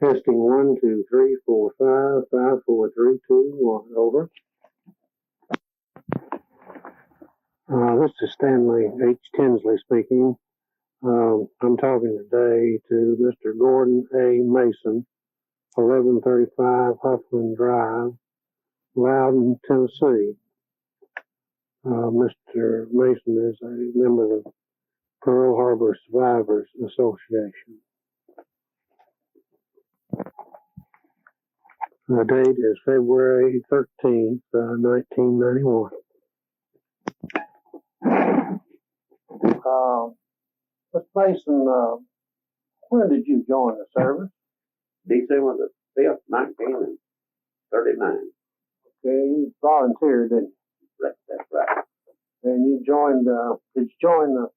Testing 1, 2, 3, 4, 5, 5, 4, 3, 2, 1. Over. This is Stanley H. Tinsley speaking. I'm talking today to Mr. Gordon A. Mason, 1135 Huffman Drive, Loudon, Tennessee. Mr. Mason is a member of the Pearl Harbor Survivors Association. The date is February 13th, 1991. Mr. Mason, when did you join the service? December the 5th, 1939. Okay, you volunteered, didn't you? That's right. And you joined, did you join the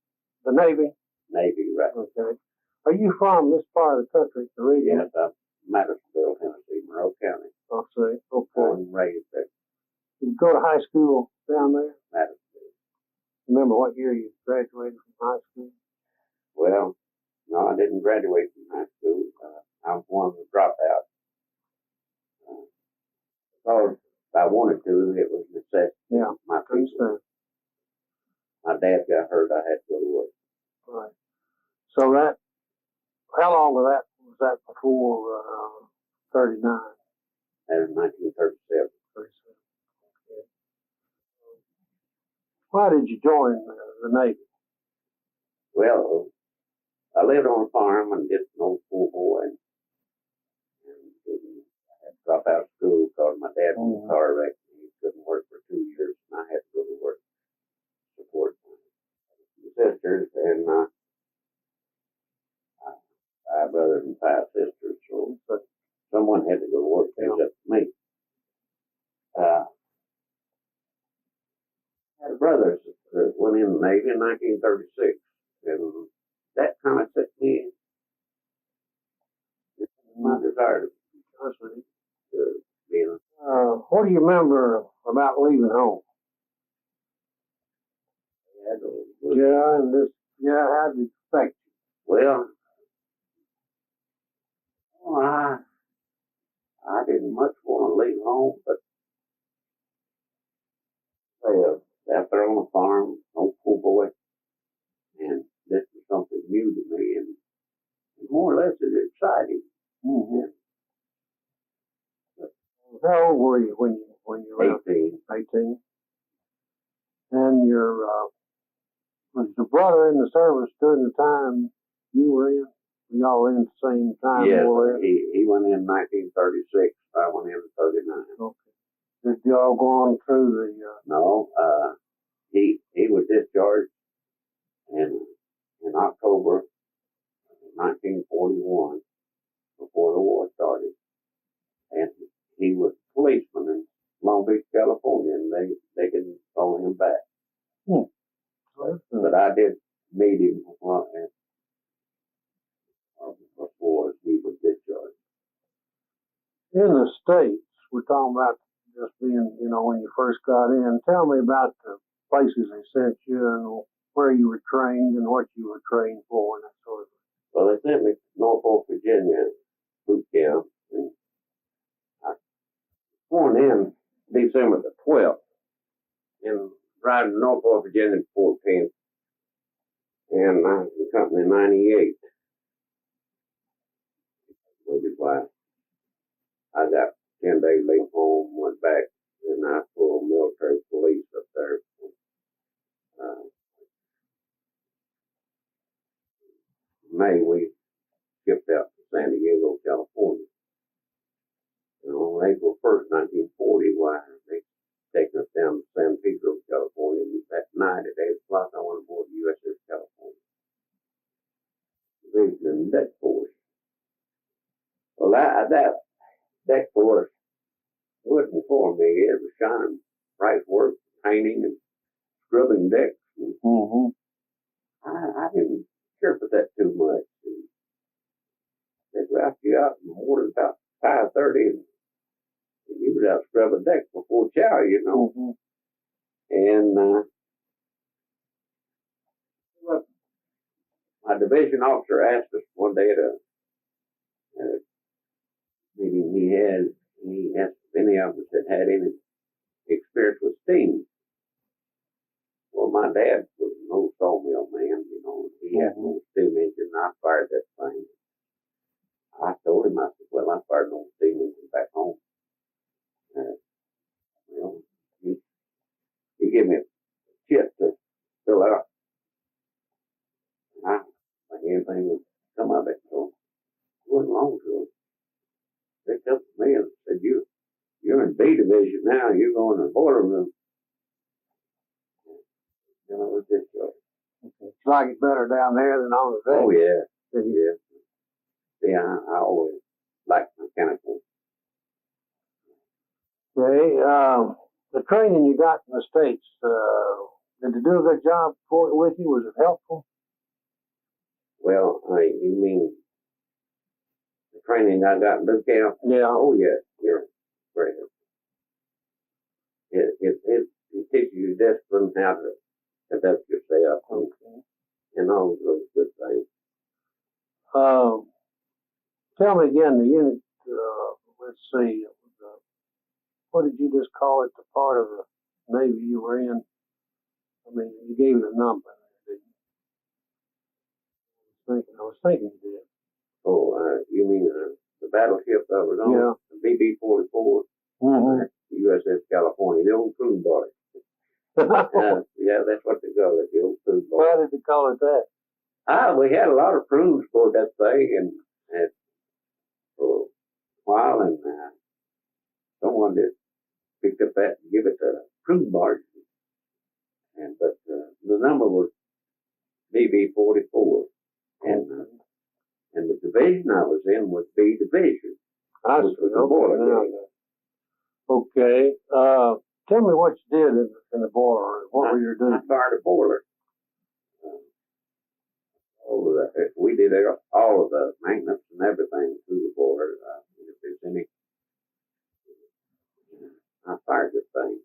Navy? Navy, right. Okay. Are you from this part of the country originally? Yes, I'm Madisonville, Tennessee, Monroe County. I'll say. Okay. Born and raised there. Did you go to high school down there? Madisonville. Remember what year you graduated from high school? Well, no, I didn't graduate from high school. I was one of the dropouts. Or if I wanted to, it was necessity. Yeah, My understand. My dad got hurt. I had to go to work. Right. So that, how long was that before 39? That was 1937. 37. Okay. Why did you join the Navy? Well, I lived on a farm and just an old poor boy. And I had to drop out of school because my dad was in a car wreck and he couldn't work for 2 years, and I had to go to work to support my sisters and five brothers and five sisters. So someone had to go to work except me. I had brothers that went in the Navy in 1936, and that kind of set me in my desire to be in. What do you remember about leaving home? Yeah, and this, how did it affect you? Well, I didn't much want to leave home, but out there on the farm, old poor boy, and this was something new to me, and more or less it's exciting. Mm-hmm. How old were you when you were 18? 18. And was your brother in the service during the time you were in? Were y'all in at the same time? Yes, he went in 1936. I went in 39. Okay. Did y'all go on through the? No, he was discharged in October 1941 before the war started, and he was a policeman in Long Beach, California, and they didn't call him back. But I did meet him before he was discharged. In the States, we're talking about just being, when you first got in. Tell me about the places they sent you and where you were trained and what you were trained for and that sort of thing. Well, they sent me to Norfolk, Virginia, boot camp, and I was born in December the 12th, and riding Norfolk, Virginia, 14th, and I was in company 98. Which is why I got 10 days leave home, went back, and I pulled military police up there. May, we skipped out to San Diego, California. And on April 1st, 1940, they taken us down to San Pedro, California, and that night at 8 o'clock, I went aboard the USS California. Division in deck force. Well, that deck force wasn't for me. It was shining bright work, painting and scrubbing decks. And I didn't care for that too much. And they'd wrap you out in the morning about 5:30, and you was out scrubbing decks before chow, And my division officer asked us one day at a had any experience with steam. Well, my dad was an old sawmill man, you know, and he had an old steam engine, and I fired that thing. I told him, I said, well, I fired an old steam engine back home. Well, he gave me a chip to fill out. And I think anything would come of it, so I went along to him. They come to me and said, you're in B division now, you're going to the boiler room. You know, it's just It's like it's better down there than on the deck. oh yeah, yeah. Yeah, I always liked mechanical. Okay, the training you got in the States, did they do a good job for it with you? Was it helpful? Well, you mean the training I got in boot camp? Yeah. Oh yeah, you're very helpful. It teaches you discipline, how to conduct yourself, Okay. and all those good things. Tell me again, the unit, let's see, what did you just call it, the part of the Navy you were in? I mean, you gave it a number, didn't you? I was thinking you did. Oh, you mean the battleship that was on? Yeah. The BB-44, Mm-hmm. the USS California, the old cruise body. Yeah, that's what they call it, the old cruise body. Why did they call it that? We had a lot of crews for that thing, and for a while, and someone just picked up that and give it to cruise barge. But the number was BB-44, and the division I was in was B division, I which see. was the boiler room. Okay. Tell me what you did in the boiler room. What were you doing? I fired a boiler. We did all of the maintenance and everything through the boiler. If there's any, I fired this thing.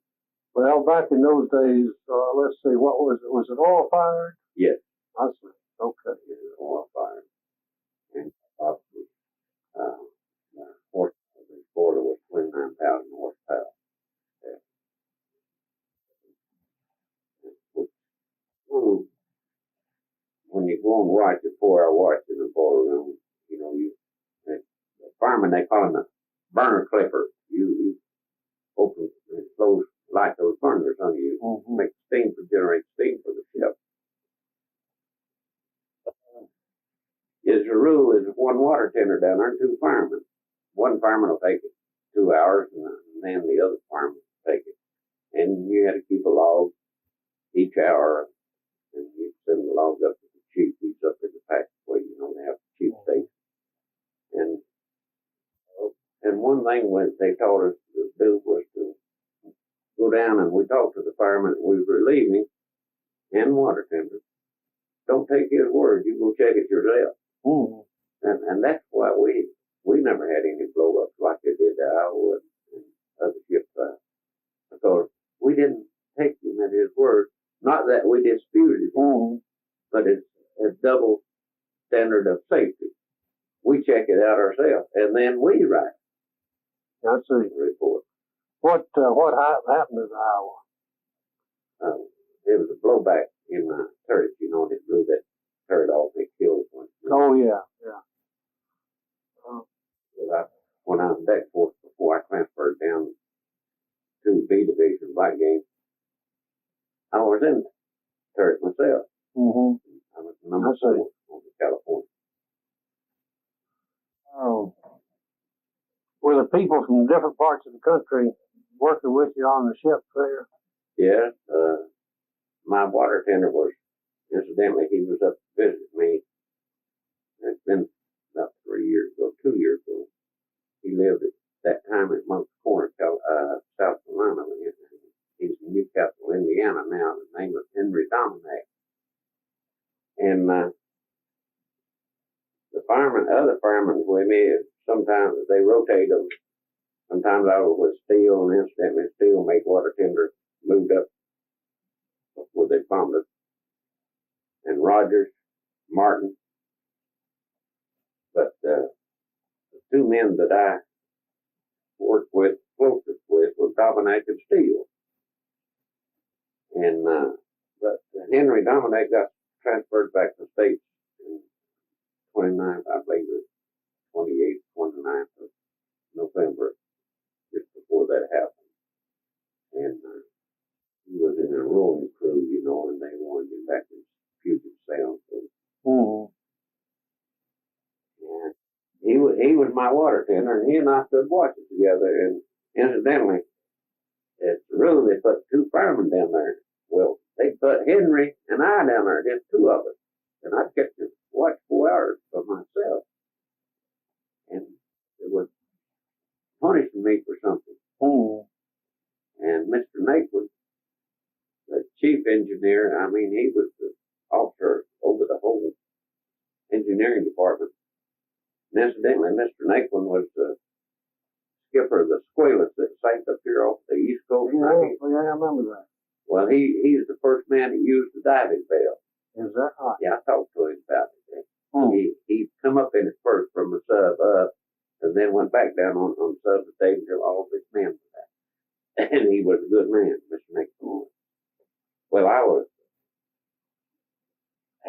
Well, back in those days, let's see, what was it? Was it oil fired? Yes, I see. Okay. it was oil fired. And obviously, the horsepower of the boiler was 29,000 horsepower. When you go and watch a 4-hour watch in the boiler room, you know, the firemen, they call them a burner clipper. You open and close, light those burners on you, make steam generate steam for the ship. Is the rule is one water tender down there and 2 firemen. One fireman will take it 2 hours, and then the other fireman will take it. And you had to keep a log each hour, and you send the logs up to the chief. He's up in the passageway, you know, they have the chief station. And one thing they taught us to do was to go down, and we talked to the fireman that we were relieving and water tenders. Don't take his word. You go check it yourself. And that's why we never had any blow ups like they did to Iowa and other ships, because we didn't take him at his word. Not that we disputed it, but it's a double standard of safety. We check it out ourselves, and then we write I see. the report. What happened to the Iowa? It was a blowback in my turret, you know, and it blew that turret off. It killed one. Oh yeah. When I was deck force before I transferred down to B division black game, I was in the turret myself. I was number 4 on the California. Were the people from different parts of the country working with you on the ship there? Yeah, my water tender was, incidentally, he was up to visit me. It's been about 2 years ago. He lived at that time at Monk's Corner, South Carolina. He's in Newcastle, Indiana now. His name was Henry Dominic. And other firemen with me, sometimes they rotate them. Sometimes I was with Steele, and incidentally, Steele made water tenders, moved up where they bombed us. And Rogers, Martin. But the 2 men that I worked with closest with was Dominic and Steele. And but Henry Dominic got transferred back to the States in 29th, I believe it was 28th, 29th of November, just before that happened. And he was in a rowing crew, you know, and they wanted him back in Puget Sound. So, and he was my water tender, and he and I stood watching together. And incidentally, it's true they put two firemen down there. Well, they put Henry and I down there, just two of us, and I kept to watch 4 hours for myself, and it was punishing me for something. And Mr. Nate was the chief engineer. I mean, he was the officer over the whole engineering department. And incidentally, Mr. Naquin was the skipper of the Squalus that sank up here off the East Coast. Yeah, I remember that. Well, he's the first man that used the diving bell. Is that right? Yeah, I talked to him about it. He come up in it first from the sub up, and then went back down on the sub to stay until all of his men were back. And he was a good man, Mr. Naquin. Well, I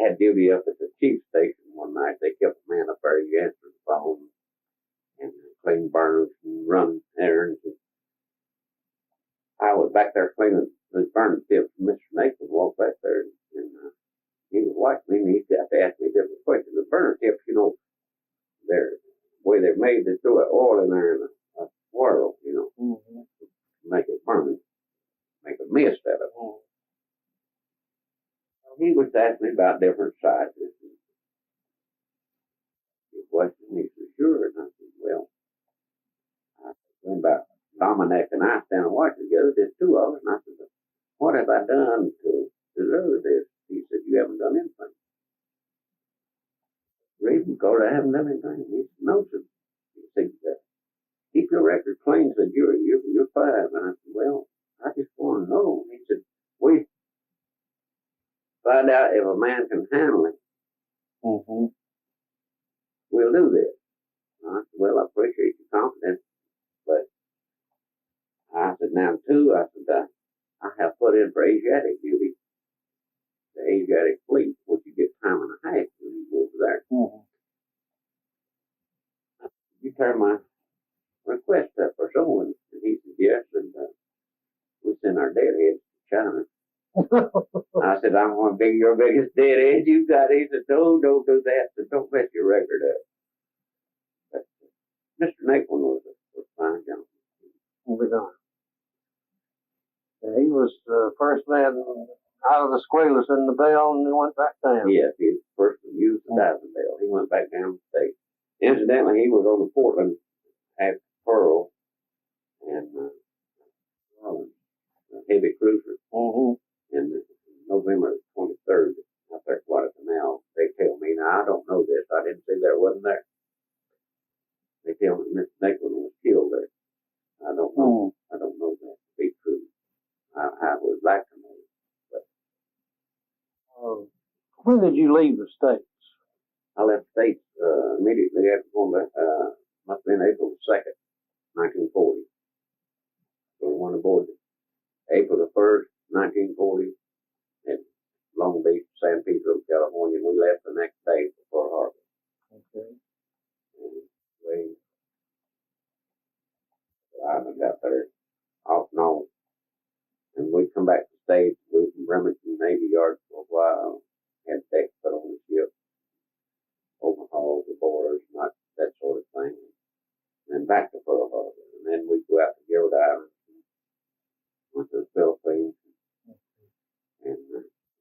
had duty up at the chief station one night. They kept a man up there. He answered the phone and clean burners and run errands. And I was back there cleaning the burner tips. Mr. Nathan walked back there and he was watching me, and he got to ask me different questions. The burner tips, you know, the way they're made, they throw oil in there in a swirl, you know, to make it burn, make a mist out of it. He was asking me about different sizes. He questioned me for sure, and I said, well, I said about Dominic and I standing watching together, there's two of us, and I said, what have I done to deserve this? He said, you haven't done anything. Reason, because I haven't done anything. He said, no, sir. He said, keep your record clean. He said, you're fine. And I said, well, I just want to know. He said, we find out if a man can handle it. We'll do this. And I said, well, I appreciate your confidence, but I said, now too, I said, I have put in for Asiatic duty, the Asiatic fleet, which you get time and a half when you go over there. You turn my request up for someone, and he said, yes, and we send our deadheads to China. I said, I'm going to be your biggest deadhead you got. He said, no, don't do that. So don't mess your record up. But Mr. Naquin was a fine gentleman. Yeah, he was the first man out of the Squalus in the bell, and he went back down. Yes, he was the first to use the diving bell. He went back down the state. Incidentally, he was on the Portland after Pearl and heavy cruiser. In November 23rd, out there at Guadalcanal, they tell me, now I don't know this, I didn't say there, wasn't there. They tell me Mr. Naquin was killed there. I don't know. I don't know that to be true. I would like to know. But when did you leave the States? I left the States immediately after going back, must have been April 2nd, 1940. So we went aboard April the 1st, 1940, in Long Beach, San Pedro, California. We left the next day for Pearl Harbor. Okay. And I got there off and on. And we come back to the States. We from Remington Navy Yard for a while. Had decks put on the ship, overhaul the boards, not that sort of thing. And then back to Pearl Harbor. And then we go out to Gilda Island. Went to the Philippines. And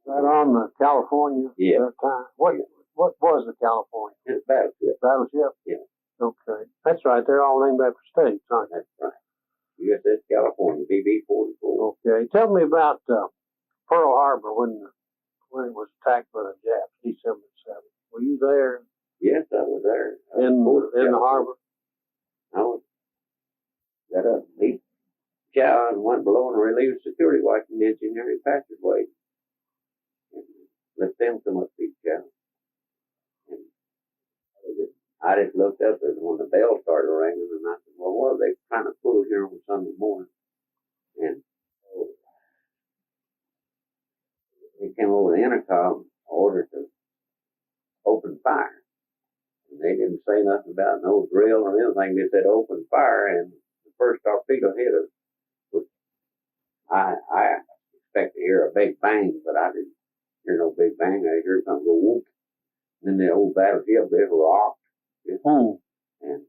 right on the California at that time. What was the California? It's a battleship. Battleship? Yeah. Okay. That's right. They're all named after states, aren't they? That's right. USS California, BB-44. Okay. Tell me about Pearl Harbor when it was attacked by the Japs, December 7th. Were you there? Yes, I was there. In the harbor? I was got up, beat chow, and went below and relieved security watching the engineering passageway. And let them come up, beat chow. And I just looked up as when the bell started ringing, and I said, well, what are they trying to pull here on Sunday morning? And so he came over the intercom, ordered to open fire. And they didn't say nothing about no drill or anything. They said open fire, and the first torpedo hit us. I expect to hear a big bang, but I didn't hear no big bang. I heard something go whoop. And then the old battleship just rocked. And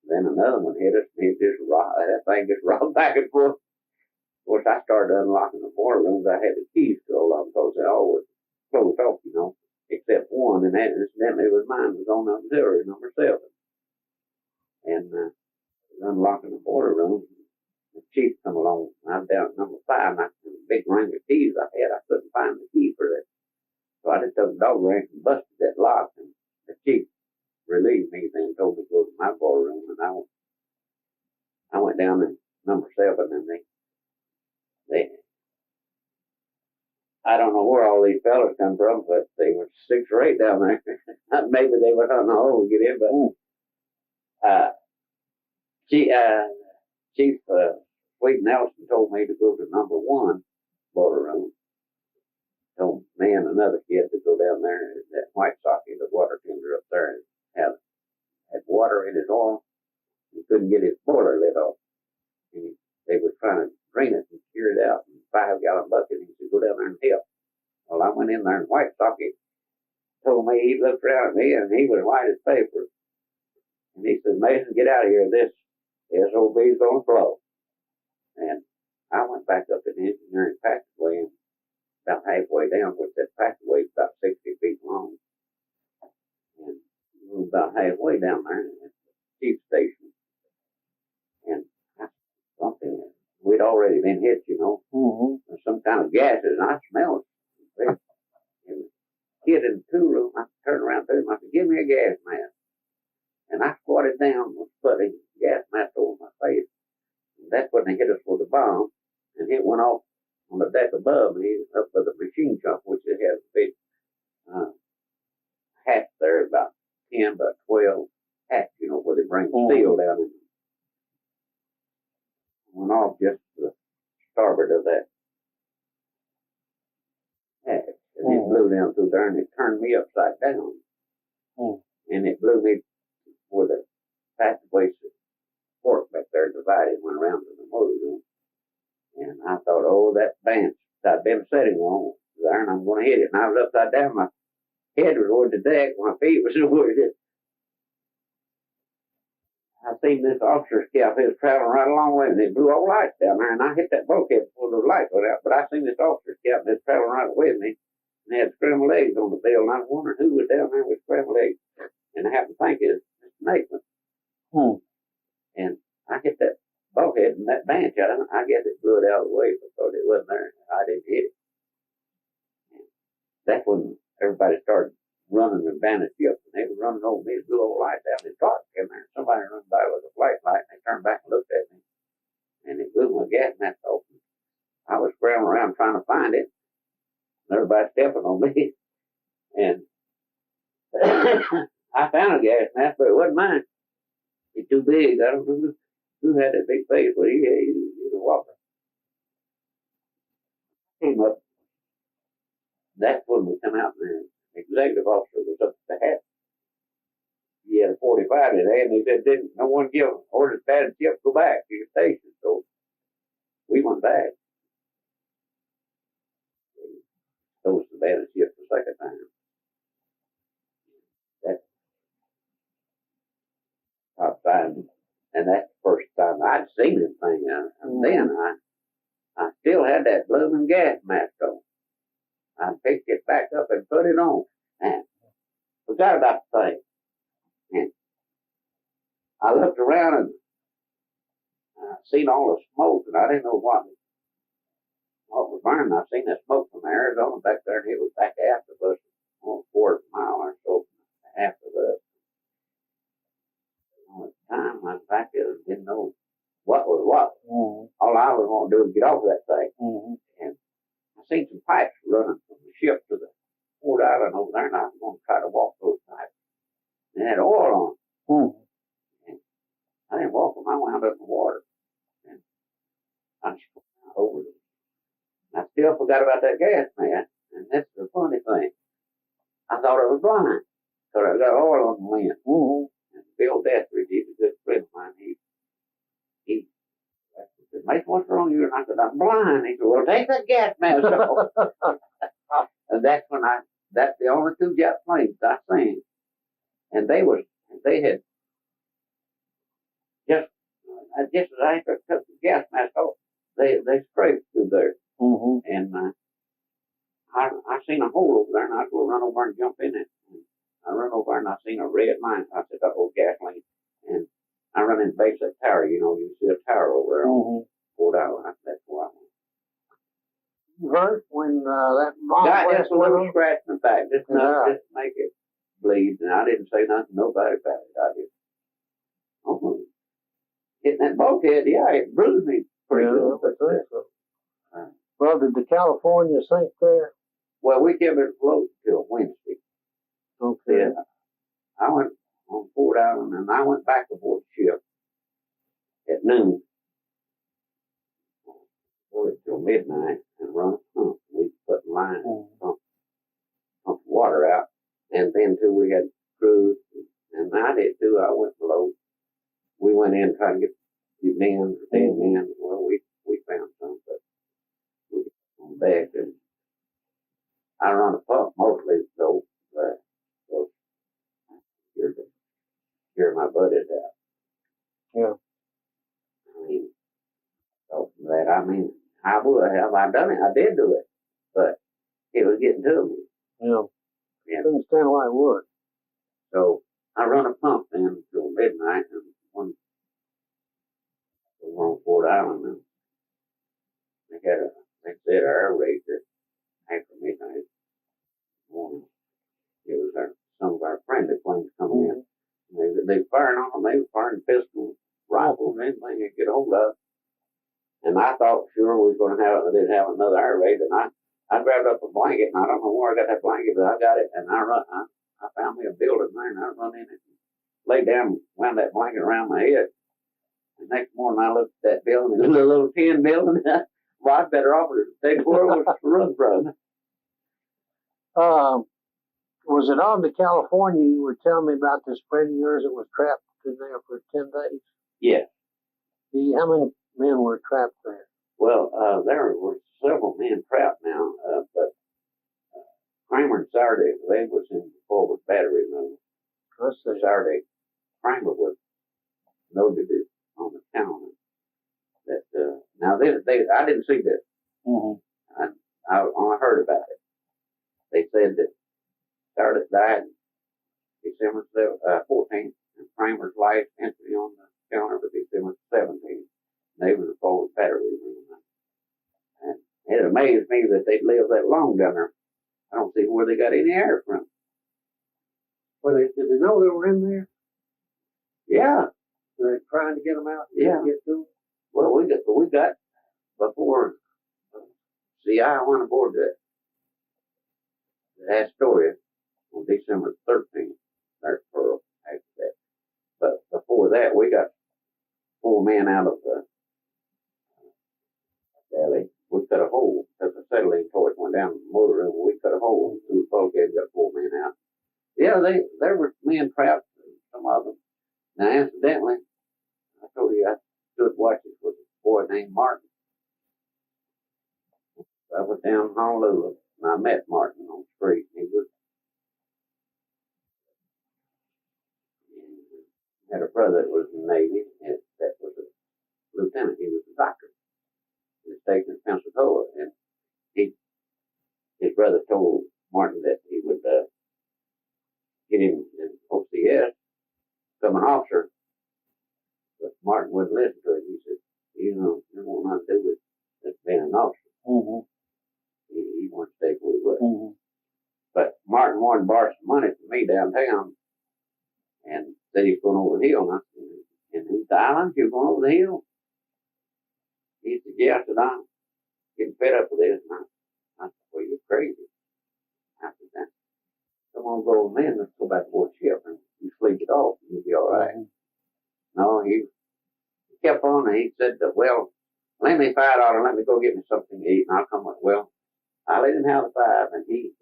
then another one hit us, and it just rocked. That thing just rocked back and forth. Of course, I started unlocking the boiler rooms. I had the keys to all of them because they all was closed off, except one, and that incidentally was mine. Was on auxiliary number 7. And unlocking the boiler room, the chief come along. I was down at number 5, and the big ring of keys I had, I couldn't find the key for that. So I just took the dog wrench and busted that lock, and the chief relieved me, then told me to go to my boiler room, and I went down to number 7, and they I don't know where all these fellas come from, but they were 6 or 8 down there. Maybe they were hunting a hole to get in, but Chief Sweet Nelson told me to go to number 1 boiler room. Told me and another kid to go down there, and that White Socket, the water tender up there, and had water in his oil. He couldn't get his boiler lit off. And they were trying to drain it and cure it out in a 5-gallon bucket. He said, go down there and help. Well, I went in there, and White Socket told me, he looked around at me, and he was white as paper. And he said, Mason, get out of here. This SOB's going to blow. And I went back up in the engineering passageway, and about halfway down, which that passageway is about 60 feet long. And we were about halfway down there at the chief station. And something, we'd already been hit, with some kind of gases, and I smelled it. And the kid in the tool room, I turned around to him, I said, give me a gas mask. And I squatted down with putting gas mask over my face. And that's when they hit us with a bomb, and it went off on the deck above me, up by the machine shop, which it has a big hatch there, about 10 by 12 hatch, where they bring steel down in. Went off just to the starboard of that hatch, and it blew down through there, and it turned me upside down. And it blew me where the passageway fork back there divided, went around to the motor room. And I thought, oh, that bench I'd been sitting on there, and I'm going to hit it. And I was upside down. My head was toward the deck. My feet was toward it. I seen this officer's cap. He was traveling right along with me, and it blew all lights down there. And I hit that bulkhead before the lights went out. But I seen this officer's cap, and he was traveling right with me. And they had scrambled eggs on the bill. And I was wondering who was down there with scrambled eggs. And I happened to think it was Mr. Nathan. And I hit that bulkhead and that bench, I guess it blew it out of the way because it wasn't there. I didn't hit it. And that's when everybody started running and bandaged up, and they were running over me. It blew all lights out. It dark in there. Somebody ran by with a flashlight, and they turned back and looked at me, and it blew my gas mask open. I was scrambling around trying to find it, and everybody stepping on me. And I found a gas mask, but it wasn't mine. It's too big. I don't know who had that big face, but he was a whopper. Came up. That's when we come out, and the executive officer was up at the hat. He had a 45 in there, and he said, didn't no one give orders bad and ship go back to your station. So we went back. So was the bad ship the second time. That's top side. And that's the first time I'd seen anything. And then I still had that blooming gas mask on. I picked it back up and put it on. And forgot about the thing. And I looked around and I seen all the smoke, and I didn't know what was burning. I seen that smoke from Arizona back there, and it was back after us, on a quarter mile or so after us. All the time I was back there and didn't know what was what. All I was going to do was get off that thing. And I seen some pipes running from the ship to the port island over there, and I was going to try to walk those pipes. It had oil on it. Mm. And I didn't walk them. I wound up in the water. And I just over it. I still forgot about that gas mask. And that's the funny thing. I thought I was blind. Because I got oil on the lens. Mm-hmm. And Bill Destridge, he's a good friend of mine. He said, Mate, what's wrong with you? And I said, I'm blind. He said, well, take that gas mask off. And that's the only two jet planes I seen. And they had just as I took the gas mask off, they scraped through there. Mm-hmm. And I seen a hole over there, and I was going to run over and jump in it. And I run over and I seen a red line. I said, oh, gasoline. And I run in the base of that tower. You know, you see a tower over there on Fort Island. That's where I went. You hurt when that bomb Got went just a little off? scratch in the back, just enough just to make it bleed. And I didn't say nothing to nobody about it. I just, oh, hitting that bulkhead, yeah, it bruised me pretty good. But, well, did the California sink there? well, we kept it afloat till Wednesday. Okay. Yeah. I went on Fort Island and I went back aboard the ship at noon. Boarded till midnight and run a pump. We put lines and pump water out. And then too we had crews, and I did too. I went below. We went in trying to get men, dead men. Well, we found some, but we got on deck. And I run a pump mostly, so hear my buddies out. Yeah. I mean, so from that, I mean, I would have. I done it. I did do it, but it was getting to me. Yeah. Yeah. I understand why it would. So I run a pump then until midnight, and when we were on Fort Island, and they said an air raid that after midnight morning. It was some of our friendly planes coming in. They were firing on them. They were firing pistols, rifles, and anything they could get hold of. And I thought sure we was going to they'd have another air raid. And I grabbed up a blanket, and I don't know where I got that blanket, but I got it. And I found me a building there, and I run in it, and lay down, wound that blanket around my head. The next morning I looked at that building, it was a little tin building. Well, I better off it. They were was the run from. Was it on to California? You were telling me about this friend of yours that was trapped in there for 10 days. Yes. How many men were trapped there? Well, there were several men trapped now, but Kramer and Saturday, they was in the forward battery room. Saturday, Kramer was noted it on the counter that now I didn't see this. Mm-hmm. I only heard about it. They said that Saturday died December 14th, and Kramer's last entry on the counter was December 17th. They was a forward battery room. And it amazed me that they'd lived that long down there. I don't see where they got any air from. Well, did they know they were in there? Yeah. Were they trying to get them out? Yeah. Get to them? Well, we got before. See, I went aboard the Astoria on December 13th. There's Pearl after that. But before that, we got 4 men out of the galley. We cut a hole because the settling torch went down the motor room. We cut a hole through the bulkhead and got 4 men out. Yeah, there were men trapped, some of them. Now, incidentally, I told you I stood watching with a boy named Martin. I was down in Honolulu, and I met Martin on the street. He had a brother that was in the Navy, and that was a lieutenant. He was a doctor. He was stationed in Pensacola, and his brother told Martin that he would get him in OCS, become an officer. But Martin wouldn't listen to it. He said, you don't want nothing to do with being an officer. Mm-hmm. He wanted to stay where he was. Mm-hmm. But Martin wanted to borrow some money from me downtown and said he was going over the hill. And he said, Island, you're going over the hill? He said, yeah. I said, I'm getting fed up with this. And I said, well, you're crazy. I said, come on, go over there and let's go back aboard the ship and You sleep it off, and you'll be all right. No, he kept on, and he said, well, lend me $5, let me go get me something to eat, and I'll come with. Well, I let him have the 5, and he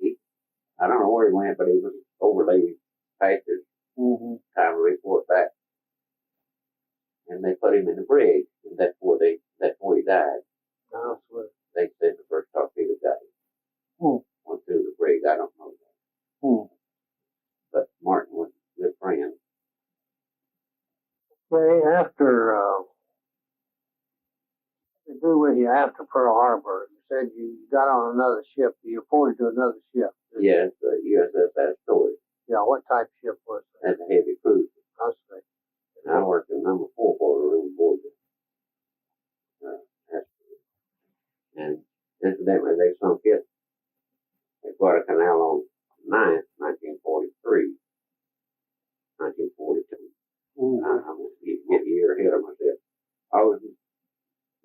I don't know where he went, but he was overlaid past his time to report back. And they put him in the brig, and that's where he died. That's what. They said the first torpedo got him. Went through the brig, I don't know that. But Martin was a good friend. Okay, after, what did they do with you after Pearl Harbor? You said you got on another ship. You reported to another ship. Yes, the USS California. Yeah, what type of ship was it? That's a heavy cruiser. I see. And I worked in number 4 quarter room board. And incidentally, they sunk it at Guadalcanal on 9th, 1943, 1942. I'm going to get a year ahead of myself. August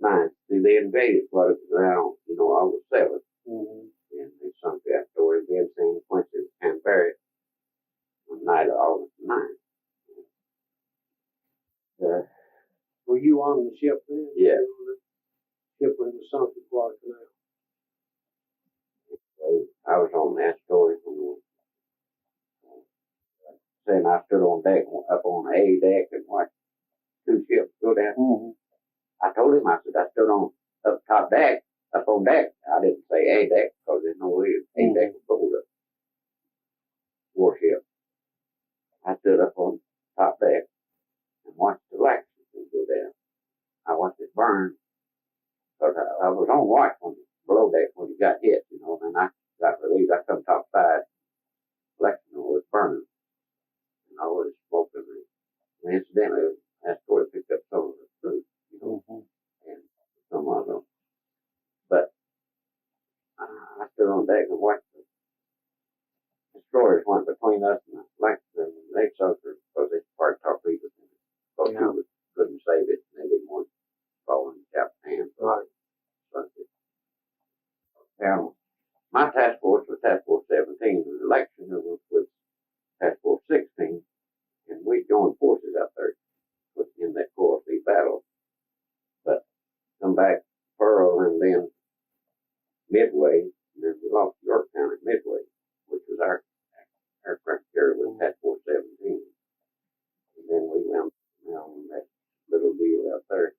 9th, see, they invaded Guadalcanal, August 7th. And they sunk that story again, saying Quincy and Barrett on the night of August 9th. Were you on the ship then? Yeah. The ship when it was sunk at Guadalcanal. I was on that story saying I stood on deck, up on A deck, and watched 2 ships go down. I told him, I said, I stood on up top deck, up on deck. I didn't say A deck because there's no way A deck was full of warship. I stood up on top deck and watched the Lexington go down. I watched it burn because I was on watch when below deck when it got hit, and I got relieved. I come top side, Lexington was burning, and I was smoking. And incidentally, that story picked up some of the fruit, and some of them. But I stood on deck and watched the destroyers went between us and the Lexington, and they sunk her because they fired torpedoes in it. Because couldn't save it, and they didn't want it falling in the captain's hands. Right. Sunk it. Now, my task force was Task Force 17, and the Lexington was with Task Force 16, and we joined forces out there in that Coral Sea battle. But come back Pearl and then Midway, and then we lost Yorktown at Midway, which was our aircraft carrier with Task Force 17. And then we went on that little deal out there.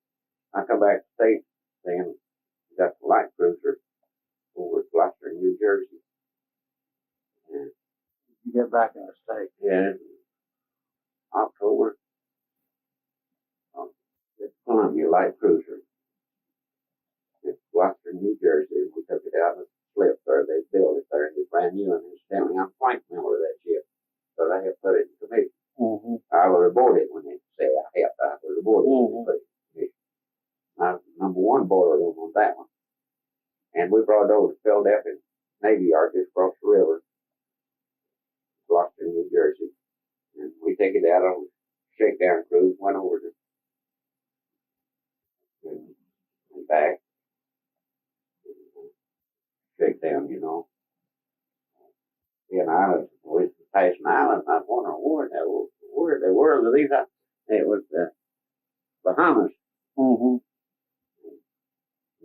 I come back to state, then got the light cruiser over at Gloucester, New Jersey. And you get back in the States? Yeah, October. It's Columbia light cruiser. It's Gloucester, New Jersey. We took it out of the slip there. They built it there, and it's brand new. And incidentally, I'm a flank member of that ship, so I have put it in commission. I was aboard it when they say I helped. I was aboard it when they put it in commission. I was number 1 boiler room on that one. And we brought it over to Philadelphia Navy Yard just across the river, Gloucester, New Jersey. And we take it out on a shakedown cruise, went over to and back. Shakedown, In islands, we passed an island. I was wondering where they were. It was Bahamas.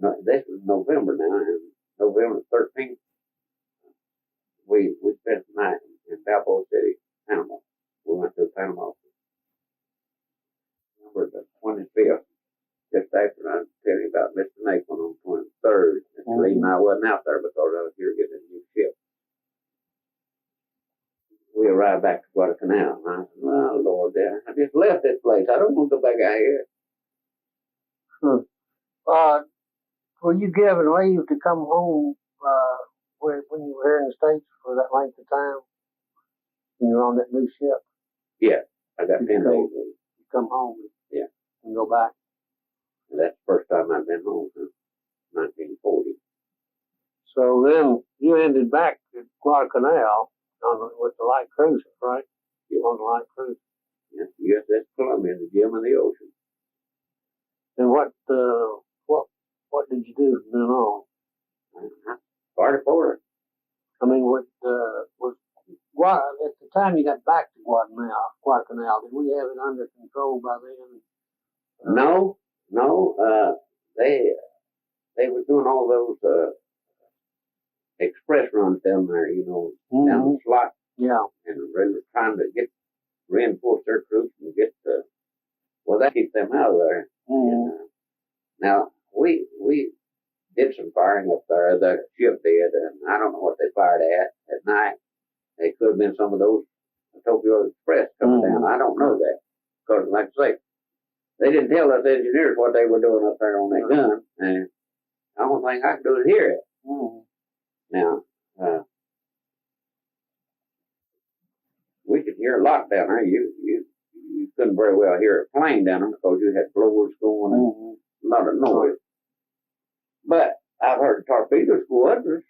No, this is November now, and November 13th, we spent the night in Balboa City, Panama. We went to Panama. November the 25th, just after I tell you about Mr. Naples on the 23rd. That's the reason I wasn't out there, because I was here getting a new ship. We arrived back to Guadalcanal, and I said, oh, Lord, I just left this place. I don't want to go back out here. Were you given leave to come home when you were here in the States for that length of time? When you were on that new ship? Yeah, I got 10 days leave. You come home? Yeah. And go back? And that's the first time I've been home since 1940. So then you ended back at Guadalcanal with the light cruiser, right? Yeah. On the light cruiser. Yes, USS Columbia, the gem of the ocean. And what did you do from then on? Part of Florida. I mean, at the time you got back to Guadalcanal, did we have it under control by then? No, they were doing all those express runs down there, down the slot. Yeah. And they were trying to reinforce their troops and that keep them out of there. And, now, we did some firing up there, the ship did, and I don't know what they fired at night. It could have been some of those Tokyo Express coming down. I don't know that. Because, like I say, they didn't tell us engineers what they were doing up there on that gun, and the only thing I could do is hear it. Now, we could hear a lot down there. You couldn't very well hear a plane down there because you had blowers going and a lot of noise. But I've heard torpedo squadrons.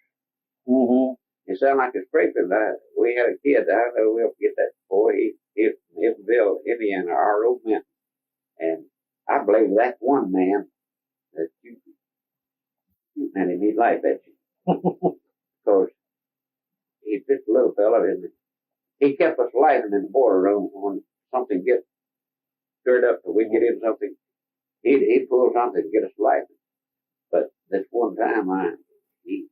It sounded like a scraping. We had a kid, I don't know, we'll forget that boy. He from Evansville, Indiana, our old man. And I believe that's one man that you and him, he'd laugh at you. Because he's just a little fella, and he kept us laughing in the border room when something gets stirred up, so we get in something. He'd pull something and get us laughing. But this one time, he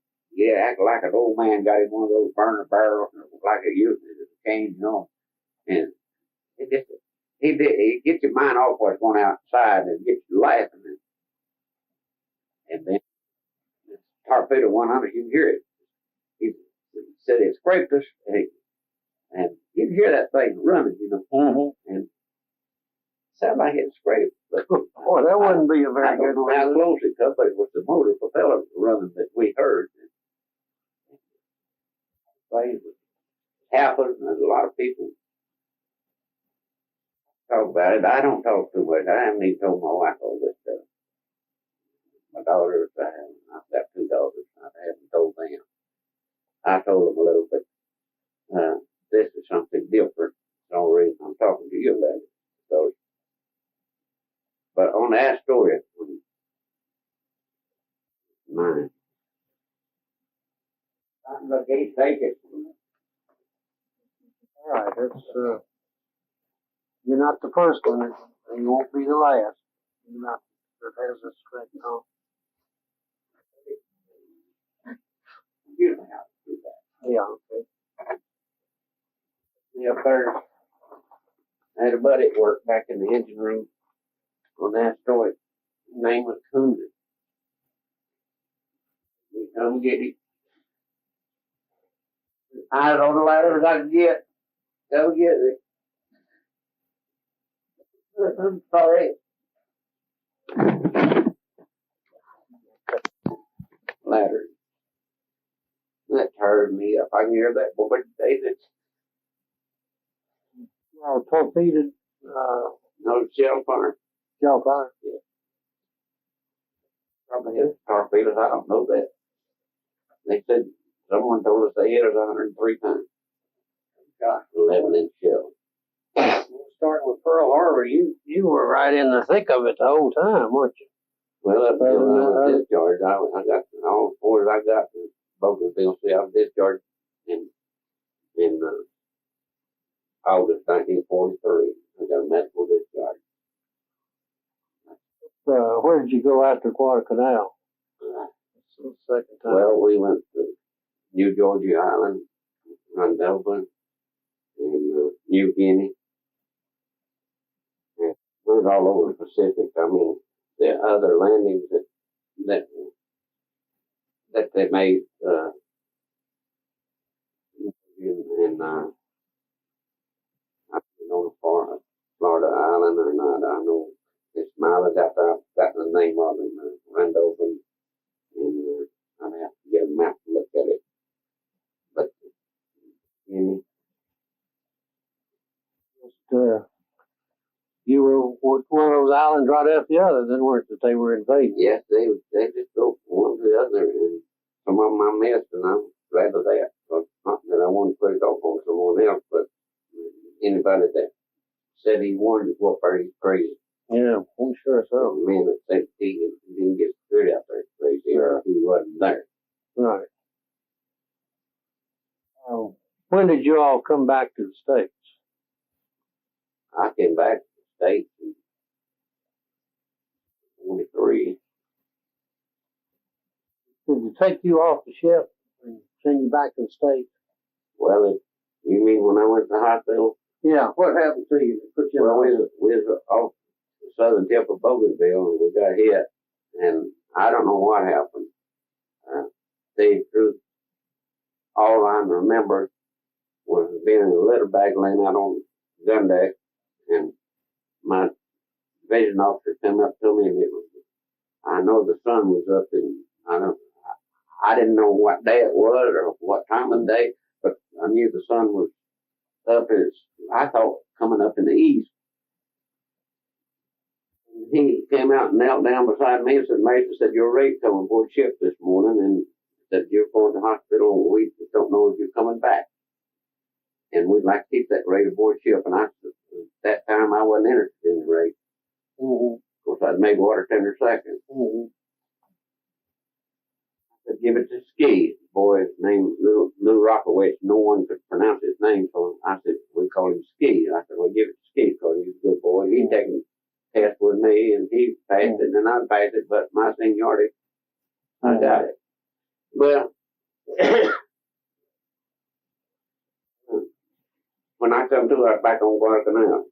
acted like an old man, got him one of those burner barrels, like a used as a cane, and he gets your mind off what's going outside and gets you laughing. And then this torpedo 100, you can hear it. He said it scraped us, and you can hear that thing running, and it sounded like it scraped. But boy, that wouldn't be a very good one. How close it comes, but it was the motor propeller running that we heard. It happened, and a lot of people talk about it. I don't talk too much. I haven't even told my wife all this stuff. My daughters, I've got 2 daughters. I haven't told them. I told them a little bit. This is something different. That's the only reason I'm talking to you about it. So, but on that story, mine. I'm going to take it. All right, that's you're not the first one, and you won't be the last. You're not that has this threat, You know how to do that. Yeah, okay. Yeah, first, I had a buddy at work back in the engine room on that story. His name was Cooney. We come get him. I was on the ladder as I could get. Go get it. I'm sorry. Ladder. That tired me up. I can hear that boy David. Torpedoed, No shell fire. shell fire. Yeah. Probably hit torpedoes. I don't know that. They said someone told us they hit us 103 times. Gosh, 11-inch shell. Starting with Pearl Harbor, you were right in the thick of it the whole time, weren't you? Well, up until I was discharged, I got all the orders I got from Bougainville. See, I was discharged in August 1943. I got a medical discharge. Where did you go after Guadalcanal? The second time. Well, we went to New Georgia Island, Randolph, and New Guinea. And we was all over the Pacific. I mean, the other landings that they made in I don't know Florida Island or not. I know it's mileage out there. I've forgotten the name of them, Randolph, and I'd have to get a map to look at it. But you were one of those islands right after the other, then weren't that they were invading? yes, they just go from one to the other, and some of them I missed, and I'm glad of that. But not that I wanted to put it off on someone else, but anybody that said he wanted to go up there, he's crazy. Yeah, I'm sure so. The man that said he didn't get screwed out there is crazy, or he wasn't there. Right. When When did you all come back to the States? I came back to the States in 23. Did they take you off the ship and send you back to the States? Well, you mean when I went to the hospital? Yeah. What happened to you? They put you Well, in we was off the southern tip of Bougainville, and we got hit, and I don't know what happened. They threw, all I remember was being in a litter bag laying out on the gun deck, and my division officer came up to me, and I know the sun was up, and I didn't know what day it was or what time of the day, but I knew the sun was up. I thought coming up in the east. He came out and knelt down beside me and said, Mason, said, you're ready to come aboard ship this morning, and said, you're going to the hospital, and we just don't know if you're coming back. And we'd like to keep that rate aboard ship. And at that time, I wasn't interested in the rate. Mm-hmm. Of course, I'd made water tender second. Mm-hmm. I said, give it to Ski. The boy's name, Lou Rockowitz. No one could pronounce his name, so I said, we call him Ski. I said, well, give it to Ski, because he's a good boy. He'd taken the test with me, and he passed it, and I'd passed it, but my seniority, I got it. Well, when I come to, I was back on Guadalcanal.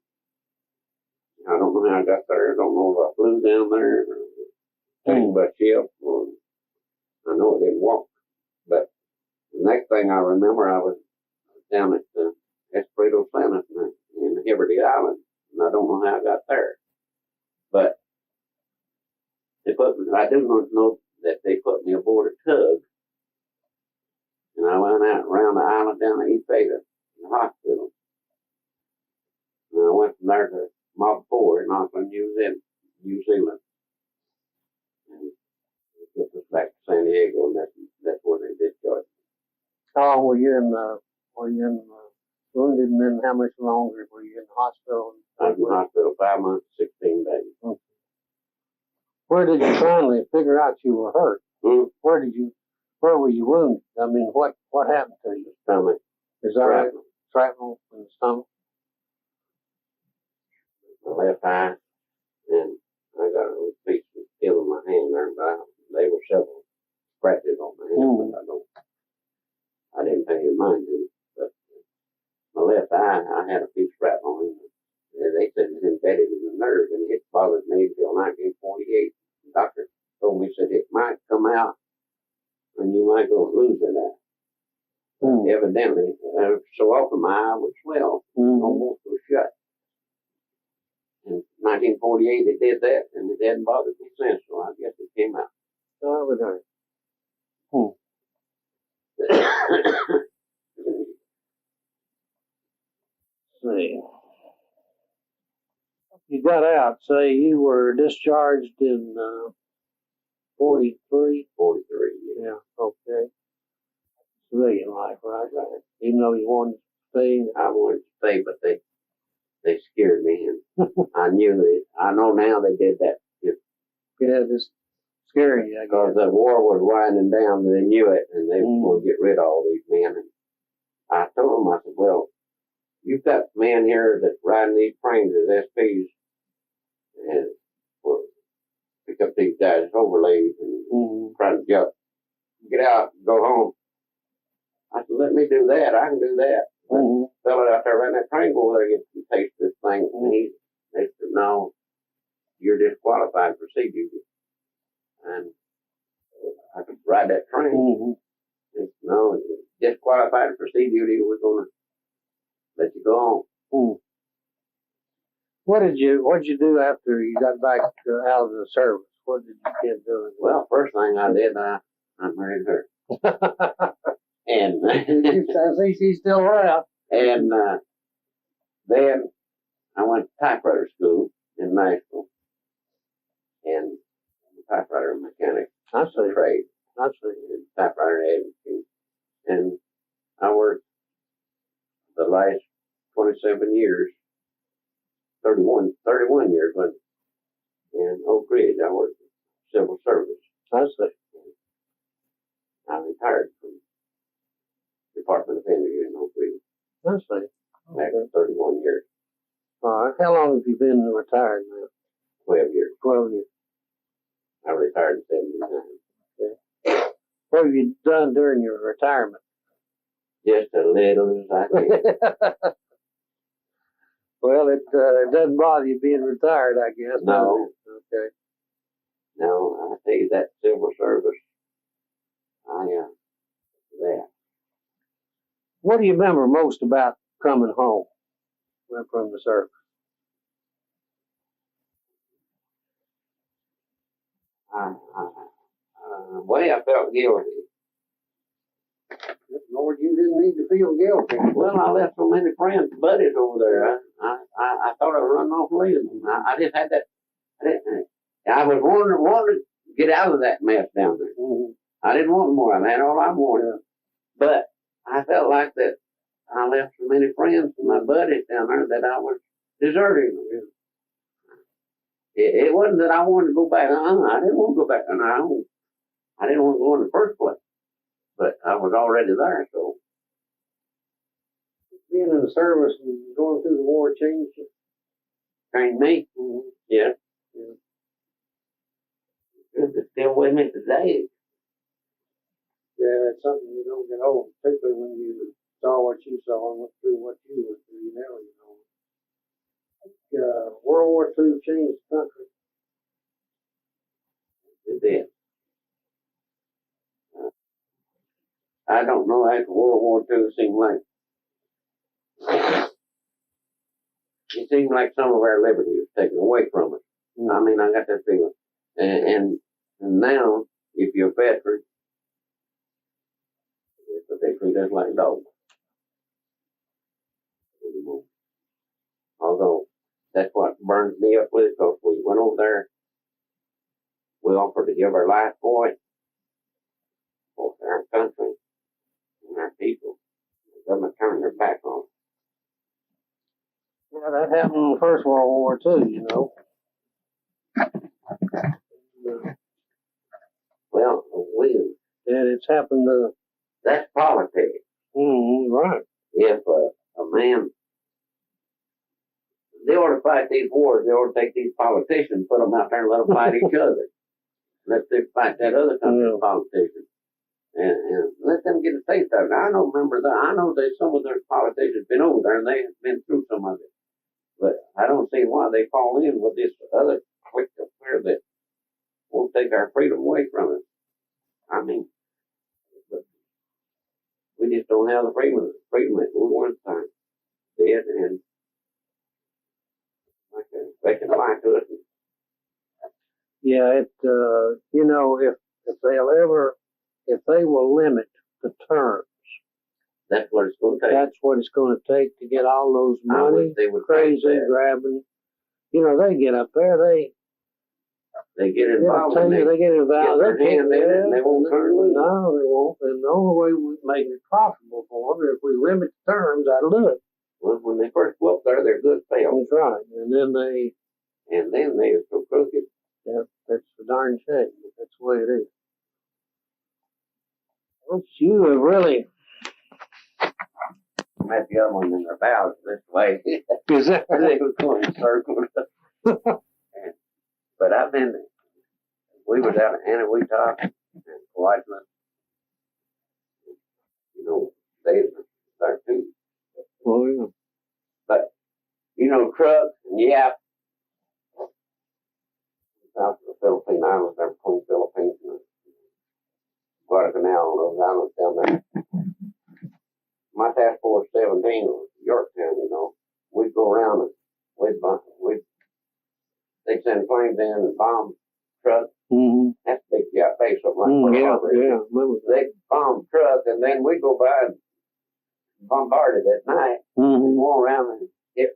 I don't know how I got there. I don't know if I flew down there or taken by ship. Or, I know it didn't walk. But the next thing I remember, I was down at Espirito Santos in Hebrides Island, and I don't know how I got there. But I do know that they put me aboard a tug, and I went out around the island down to East Beta, in the hospital. And I went from there to Mob 4 in Auckland, New Zealand. And they took us back to San Diego, and that's where they discharged me. How long were you wounded, and then how much longer were you in the hospital? I was in the hospital 5 months, 16 days. Okay. Where did you finally figure out you were hurt? Hmm? Where were you wounded? I mean, what happened to you? Stomach. Is that right? Shrapnel in the stomach? My left eye, and I got a little piece of steel in my hand there, but they were several scratches on my hand, but I didn't pay any mind to it. But my left eye, I had a piece of shrapnel in it. They said it was embedded in the nerve, and it bothered me until 1948. The doctor told me, said it might come out, and you might go lose that eye. Evidently, so often my eye would swell, almost was shut. In 1948, it did that, and it hadn't bothered me since, so I guess it came out. Oh, with her. See. You got out, say you were discharged in 43? 43, yeah. Okay. Civilian life, right? Even though you wanted to stay? I wanted to stay, but they scared me, and I know now they did that. Yeah, just scaring you, I guess. Because the war was winding down, and they knew it, and they were going to get rid of all these men. And I told them, I said, well, you've got men here that riding these trains as SPs, and pick up these guys' overlays and try to get out, go home. I said, let me do that. I can do that. The fellow out there riding that train go over there and get some taste of this thing. And they said, no, you're disqualified for sea duty. And I could ride that train. They said, no, you're disqualified for sea duty. We're going to let you go home. What did you do after you got back out of the service? What did you keep doing? Well, first thing I did, I married her. And she's still around. And then I went to typewriter school in Knoxville, and I'm a typewriter mechanic. I see. Trade. I see. Typewriter agency, and I worked the last 27 years, 31 years, but in Oak Ridge I worked in civil service. I see. I retired from Department of Energy in Oak Ridge. have you been retired now? 12 years. 12 years. I retired in 79. Okay. What have you done during your retirement? Just a little as I can. Well, it doesn't bother you being retired, I guess. No. Okay. No, I tell you, that civil service, that. What do you remember most about coming home from the service? Way I felt guilty. Lord, you didn't need to feel guilty. Well, I left so many friends, buddies over there. I thought I was running off leaving them. I just had that. I was wanting to get out of that mess down there. Mm-hmm. I didn't want more. I had all I wanted. But I felt like that I left so many friends and my buddies down there that I was deserting them. It wasn't that I wanted to go back. I didn't want to go back on my own. I didn't want to go in the first place. But I was already there, so. Being in the service and going through the war changed you? Trained me? Mm-hmm. Yeah. Yeah. It's still with me today. Yeah, it's something you don't get old, particularly when you saw what you saw and went through what you went through now, you know. World War II changed the country. It did. I don't know, after World War II, it seemed like some of our liberty was taken away from us. I mean, I got that feeling. And now, if you're a veteran, they treat us like dogs. Although, that's what burns me up with it, because we went over there, we offered to give our life for it, for our country, and our people. The government turned their back on us. Yeah, that happened in the First World War too, you know. Well, And it's happened to... that's politics. Right. If a man, they ought to fight these wars, they ought to take these politicians, put them out there and let them fight each other. Let them fight that other country's politicians. And let them get a taste of it. I know that some of their politicians been over there and they have been through some of it. But I don't see why they fall in with this other clique up there that won't take our freedom away from us. I mean, we just don't have the freedom that we want time. Dead and they can lie to us. Yeah, you know, if they will limit the terms, that's what it's going to take. That's what it's going to take to get all those money, crazy, grabbing. You know, they get up there, they get involved. They get involved. Get their hand in it and they won't turn loose. No, they won't. And the only way we make it profitable for them is if we limit the terms, that'll do it. Well, when they first go up there, they're good sales. That's right. And then they are so crooked. Yeah, that's the darn shame. But that's the way it is. Well, you have really met the other one in their bows this way. Is that they was going in circles. But we was out at Anawita and Whiteman. You know, they were there too. Oh, yeah. But, you know, trucks and yap. South of the Philippine Islands, there between Philippines and Guadalcanal, those islands down there. My task force 17 was Yorktown, you know. We'd go around and they'd send planes in and bomb trucks. Mm-hmm. That's a big base of like yeah. They'd bomb trucks and then we'd go by and bombard it at night. And go around and hit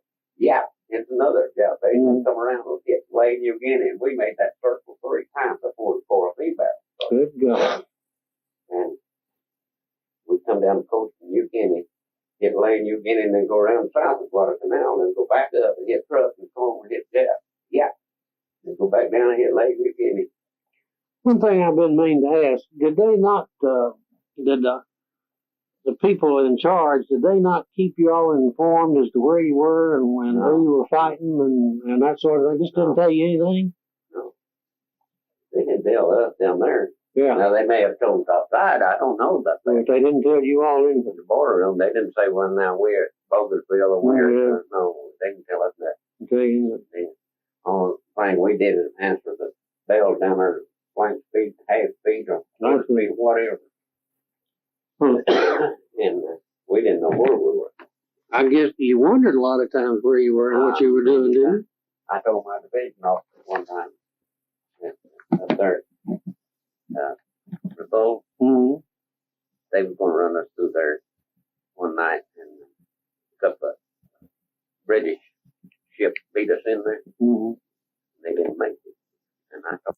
it's another base and come around and hit Lake New Guinea. And we made that circle 3 times before the Coral Sea battle. Good God. And we'd come down the coast of New Guinea, hit Lake New Guinea, and then go around south of Guadalcanal, and then go back up and hit trucks and come over and hit and go back down and hit Lake New Guinea. One thing I've been meaning to ask, did they not, did the the people in charge, did they not keep you all informed as to where you were and when who you were fighting and that sort of thing? Just didn't tell you anything? No. They didn't tell us down there. Yeah. Now, they may have told us outside. I don't know about that. If they didn't tell you all anything. In the border room, they didn't say, well, now we're at Bogersville or we're no, they didn't tell us that. The only thing we did is answer the bell down there, flank speed, half speed, or quarter speed, whatever. And we didn't know where we were. I guess you wondered a lot of times where you were and what you were doing, didn't you? I told my division officer one time up there the boat, they were going to run us through there one night, and a couple of British ships beat us in there. They didn't make it. And I thought,